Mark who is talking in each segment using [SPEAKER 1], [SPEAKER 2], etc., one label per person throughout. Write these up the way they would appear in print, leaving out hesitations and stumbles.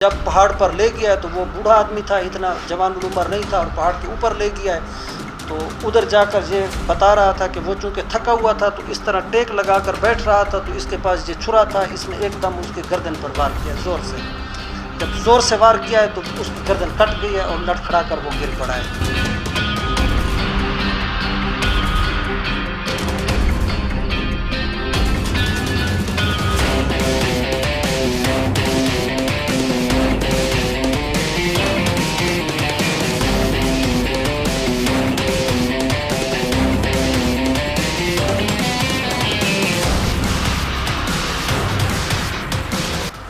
[SPEAKER 1] جب پہاڑ پر لے گیا تو وہ بوڑھا آدمی تھا، اتنا جوان العمر نہیں تھا، اور پہاڑ کے اوپر لے گیا ہے تو ادھر جا کر یہ بتا رہا تھا کہ وہ چونکہ تھکا ہوا تھا تو اس طرح ٹیک لگا کر بیٹھ رہا تھا، تو اس کے پاس یہ چھرا تھا، اس نے ایک دم اس کے گردن پر وار کیا زور سے. جب زور سے وار کیا ہے تو اس کی گردن کٹ گئی ہے اور لڑکھڑا کر وہ گر پڑا ہے.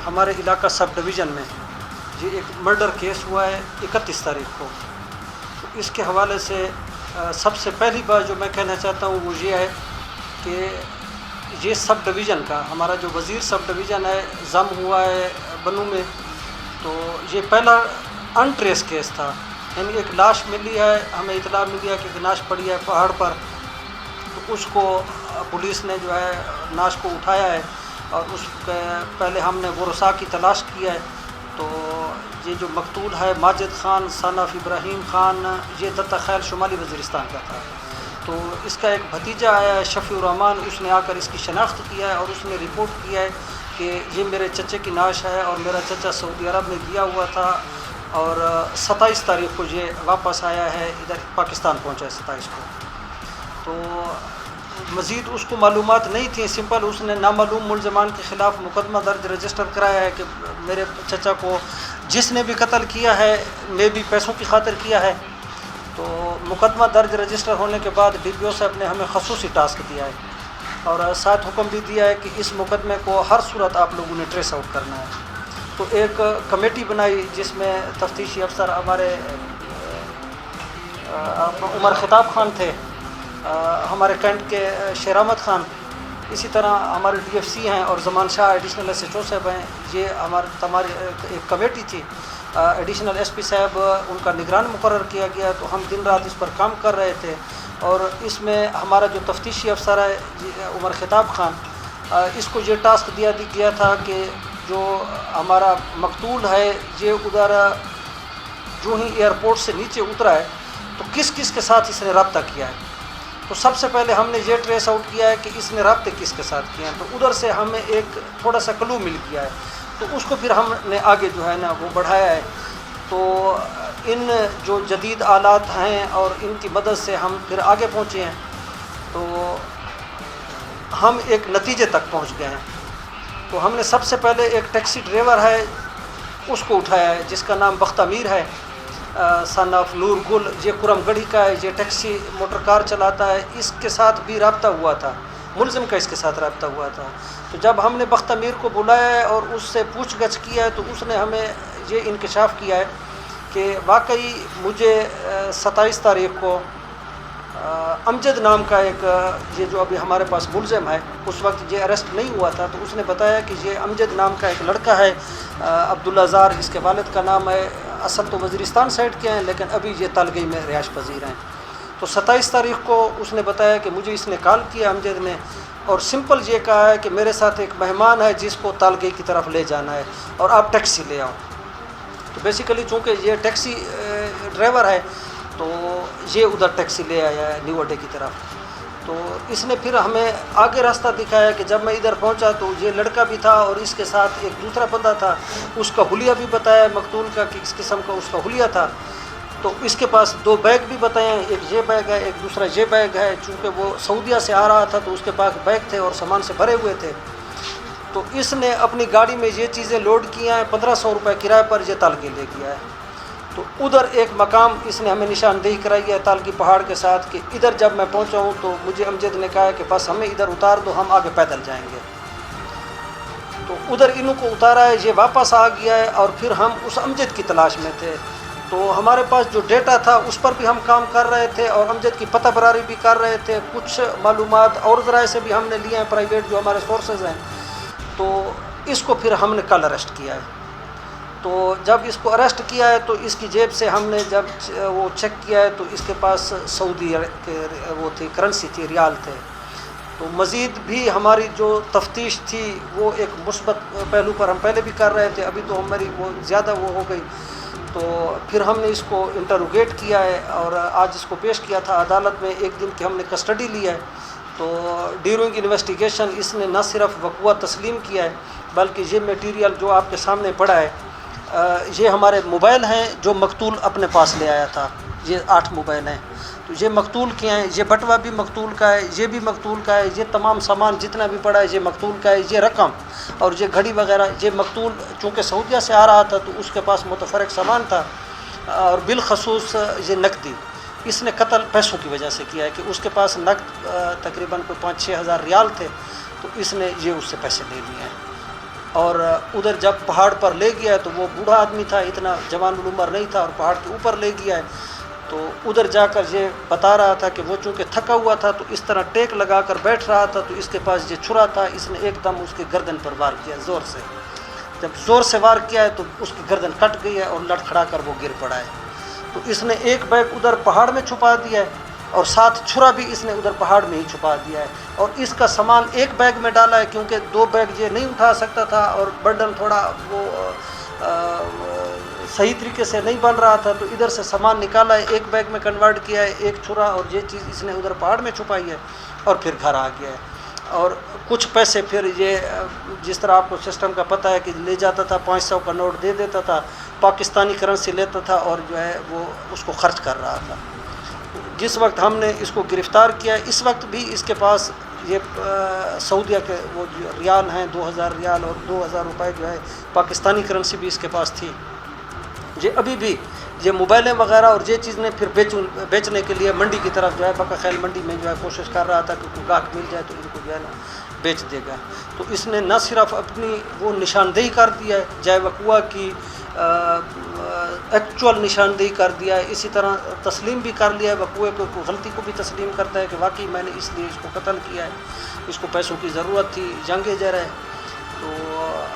[SPEAKER 1] ہمارے علاقہ سب ڈویژن میں یہ ایک مرڈر کیس ہوا ہے 31 تاریخ کو. تو اس کے حوالے سے سب سے پہلی بات جو میں کہنا چاہتا ہوں وہ یہ ہے کہ یہ سب ڈویژن کا ہمارا جو وزیر سب ڈویژن ہے ضم ہوا ہے بنو میں، تو یہ پہلا انٹریس کیس تھا. یعنی ایک لاش ملی ہے، ہمیں اطلاع ملی ہے کہ ایک لاش پڑی ہے پہاڑ پر، تو اس کو پولیس نے جو ہے لاش کو اٹھایا ہے اور اس کے پہلے ہم نے ورثاء کی تلاش کی ہے. تو یہ جو مقتول ہے ماجد خان سن آف ابراہیم خان، یہ دتہ خیل شمالی وزیرستان کا تھا. تو اس کا ایک بھتیجا آیا ہے شفیع الرحمان، اس نے آ کر اس کی شناخت کیا ہے اور اس نے رپورٹ کیا ہے کہ یہ میرے چچے کی نعش ہے اور میرا چچا سعودی عرب میں گیا ہوا تھا اور 27 تاریخ کو یہ واپس آیا ہے، ادھر پاکستان پہنچا ہے 27 کو. تو مزید اس کو معلومات نہیں تھیں، سمپل اس نے نامعلوم ملزمان کے خلاف مقدمہ درج رجسٹر کرایا ہے کہ میرے چچا کو جس نے بھی قتل کیا ہے میں بھی پیسوں کی خاطر کیا ہے. تو مقدمہ درج رجسٹر ہونے کے بعد ڈی پی او صاحب نے ہمیں خصوصی ٹاسک دیا ہے اور ساتھ حکم بھی دیا ہے کہ اس مقدمے کو ہر صورت آپ لوگوں نے ٹریس آؤٹ کرنا ہے. تو ایک کمیٹی بنائی جس میں تفتیشی افسر ہمارے عمر خطاب خان تھے، ہمارے کینٹ کے شیر احمد خان، اسی طرح ہمارے ڈی ایف سی ہیں اور زمان شاہ ایڈیشنل ایس ایچ او صاحب ہیں. یہ ہماری ایک کمیٹی تھی، ایڈیشنل ایس پی صاحب ان کا نگران مقرر کیا گیا. تو ہم دن رات اس پر کام کر رہے تھے اور اس میں ہمارا جو تفتیشی افسر ہے عمر خطاب خان، اس کو یہ ٹاسک دیا گیا تھا کہ جو ہمارا مقتول ہے یہ ادھر جو ہی ایئرپورٹ سے نیچے اترا ہے تو کس کس کے ساتھ اس نے رابطہ کیا ہے. تو سب سے پہلے ہم نے یہ ٹریس آؤٹ کیا ہے کہ اس نے رابطے کس کے ساتھ کیے ہیں. تو ادھر سے ہمیں ایک تھوڑا سا کلو مل گیا ہے، تو اس کو پھر ہم نے آگے جو ہے نا وہ بڑھایا ہے. تو ان جو جدید آلات ہیں اور ان کی مدد سے ہم پھر آگے پہنچے ہیں، تو ہم ایک نتیجے تک پہنچ گئے ہیں. تو ہم نے سب سے پہلے ایک ٹیکسی ڈرائیور ہے اس کو اٹھایا ہے جس کا نام بخت امیر ہے، سن آف نور گل، یہ کرم گڑھی کا ہے، یہ ٹیکسی موٹر کار چلاتا ہے. اس کے ساتھ بھی رابطہ ہوا تھا، ملزم کا اس کے ساتھ رابطہ ہوا تھا. تو جب ہم نے بخت امیر کو بلایا ہے اور اس سے پوچھ گچھ کیا ہے تو اس نے ہمیں یہ انکشاف کیا ہے کہ واقعی مجھے 27 تاریخ کو امجد نام کا ایک، یہ جو ابھی ہمارے پاس ملزم ہے، اس وقت یہ اریسٹ نہیں ہوا تھا، تو اس نے بتایا کہ یہ امجد نام کا ایک لڑکا ہے، عبداللہ زار اس کے والد کا نام ہے، اصل تو وزیرستان سائڈ کے ہیں لیکن ابھی یہ تالگئی میں رہائش پذیر ہیں. تو 27 تاریخ کو اس نے بتایا کہ مجھے اس نے کال کیا امجد نے، اور سمپل یہ کہا ہے کہ میرے ساتھ ایک مہمان ہے جس کو تالگئی کی طرف لے جانا ہے اور آپ ٹیکسی لے آؤ. تو بیسیکلی چونکہ یہ ٹیکسی ڈرائیور ہے تو یہ ادھر ٹیکسی لے آیا ہے نیو اڈے کی طرف. تو اس نے پھر ہمیں آگے راستہ دکھایا کہ جب میں ادھر پہنچا تو یہ لڑکا بھی تھا اور اس کے ساتھ ایک دوسرا بندہ تھا، اس کا حلیہ بھی بتایا مقتول کا کہ اس قسم کا اس کا حلیہ تھا. تو اس کے پاس 2 بیگ بھی بتائے ہیں، ایک یہ بیگ ہے ایک دوسرا یہ بیگ ہے. چونکہ وہ سعودیہ سے آ رہا تھا تو اس کے پاس بیگ تھے اور سامان سے بھرے ہوئے تھے. تو اس نے اپنی گاڑی میں یہ چیزیں لوڈ کی ہیں، 1500 روپے کرائے پر یہ تالگی لے گیا ہے. تو ادھر ایک مقام اس نے ہمیں نشاندہی کرائی ہے تالگی پہاڑ کے ساتھ کہ ادھر جب میں پہنچا ہوں تو مجھے امجد نے کہا کہ بس ہمیں ادھر اتار دو، ہم آگے پیدل جائیں گے. تو ادھر انہوں کو اتارا ہے، یہ واپس آ گیا ہے اور پھر ہم اس امجد کی تلاش میں تھے. تو ہمارے پاس جو ڈیٹا تھا اس پر بھی ہم کام کر رہے تھے اور امجد کی پتہ براری بھی کر رہے تھے. کچھ معلومات اور ذرائع سے بھی ہم نے لیے ہیں، پرائیویٹ جو ہمارے سورسز ہیں. تو اس کو پھر ہم نے کل اریسٹ کیا ہے. تو جب اس کو اریسٹ کیا ہے تو اس کی جیب سے ہم نے جب وہ چیک کیا ہے تو اس کے پاس سعودی وہ تھی کرنسی تھی، ریال تھے. تو مزید بھی ہماری جو تفتیش تھی وہ ایک مثبت پہلو پر ہم پہلے بھی کر رہے تھے، ابھی تو ہماری وہ زیادہ وہ ہو گئی، تو پھر ہم نے اس کو انٹروگیٹ کیا ہے اور آج اس کو پیش کیا تھا عدالت میں، 1 دن کی ہم نے کسٹڈی لیا ہے۔ تو ڈیورنگ انویسٹیگیشن اس نے نہ صرف وقوع تسلیم کیا ہے بلکہ یہ میٹیریل جو آپ کے سامنے پڑا ہے، یہ ہمارے موبائل ہیں جو مقتول اپنے پاس لے آیا تھا، یہ 8 موبائل ہیں، تو یہ مقتول کے ہیں، یہ بٹوا بھی مقتول کا ہے، یہ بھی مقتول کا ہے، یہ تمام سامان جتنا بھی پڑا ہے یہ مقتول کا ہے، یہ رقم اور یہ گھڑی وغیرہ یہ مقتول چونکہ سعودیہ سے آ رہا تھا تو اس کے پاس متفرق سامان تھا، اور بالخصوص یہ نقدی اس نے قتل پیسوں کی وجہ سے کیا ہے کہ اس کے پاس نقد تقریباً کوئی 5-6 ہزار ریال تھے، تو اس نے یہ اس سے پیسے لے لیے ہیں۔ اور ادھر جب پہاڑ پر لے گیا ہے تو وہ بوڑھا آدمی تھا، اتنا جوان العمر نہیں تھا، اور پہاڑ کے اوپر لے گیا ہے، تو ادھر جا کر یہ بتا رہا تھا کہ وہ چونکہ تھکا ہوا تھا تو اس طرح ٹیک لگا کر بیٹھ رہا تھا، تو اس کے پاس یہ چھرا تھا، اس نے ایک دم اس کے گردن پر وار کیا زور سے، جب زور سے وار کیا ہے تو اس کی گردن کٹ گئی ہے اور لڑکھڑا کر وہ گر پڑا ہے۔ تو اس نے ایک بیگ ادھر پہاڑ میں چھپا دیا ہے اور ساتھ چھرا بھی اس نے ادھر پہاڑ میں ہی چھپا دیا ہے، اور اس کا سامان ایک بیگ میں ڈالا ہے کیونکہ 2 بیگ یہ نہیں اٹھا سکتا تھا اور برڈن تھوڑا وہ صحیح طریقے سے نہیں بن رہا تھا، تو ادھر سے سامان نکالا ہے، ایک بیگ میں کنورٹ کیا ہے، ایک چھرا اور یہ چیز اس نے ادھر پہاڑ میں چھپائی ہے اور پھر گھر آ گیا ہے۔ اور کچھ پیسے پھر یہ جس طرح آپ کو سسٹم کا پتہ ہے کہ لے جاتا تھا، 500 کا نوٹ دے دیتا تھا، پاکستانی کرنسی لیتا تھا اور جو ہے وہ اس کو خرچ کر رہا تھا۔ جس وقت ہم نے اس کو گرفتار کیا ہے اس وقت بھی اس کے پاس یہ سعودیہ کے وہ جو ریال ہیں 2000 ریال اور 2000 روپے جو ہے پاکستانی کرنسی بھی اس کے پاس تھی۔ یہ ابھی بھی یہ موبائلیں وغیرہ اور یہ چیزیں پھر بیچنے کے لیے منڈی کی طرف جو ہے بقا خیل منڈی میں جو ہے کوشش کر رہا تھا کہ کوئی گاہک مل جائے تو ان کو جو ہے نا بیچ دے گا۔ تو اس نے نہ صرف اپنی وہ نشاندہی کر دیا ہے جائے وقوع کی ایکچوئل نشاندہی کر دیا ہے، اسی طرح تسلیم بھی کر لیا ہے، وقوع کو غلطی کو بھی تسلیم کرتا ہے کہ واقعی میں نے اس لیے اس کو قتل کیا ہے، اس کو پیسوں کی ضرورت تھی، جنگ زر ہے۔ تو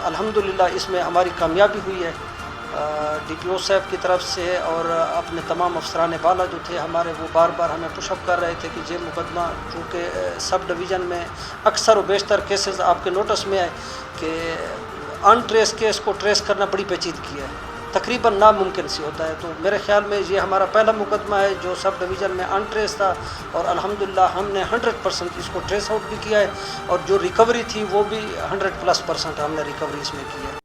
[SPEAKER 1] الحمدللہ اس میں ہماری کامیابی ہوئی ہے، ڈی پی او صاحب کی طرف سے اور اپنے تمام افسران بالا جو تھے ہمارے، وہ بار بار ہمیں پش اپ کر رہے تھے کہ یہ مقدمہ چونکہ سب ڈویژن میں اکثر و بیشتر کیسز آپ کے نوٹس میں آئے کہ ان ٹریس کیس کو ٹریس کرنا بڑی پیچیدگی ہے، تقریباً ناممکن سی ہوتا ہے۔ تو میرے خیال میں یہ ہمارا پہلا مقدمہ ہے جو سب ڈویژن میں ان ٹریس تھا، اور الحمدللہ ہم نے 100% اس کو ٹریس آؤٹ بھی کیا ہے، اور جو ریکوری تھی وہ بھی 100+% ہم نے ریکوری اس میں کی ہے۔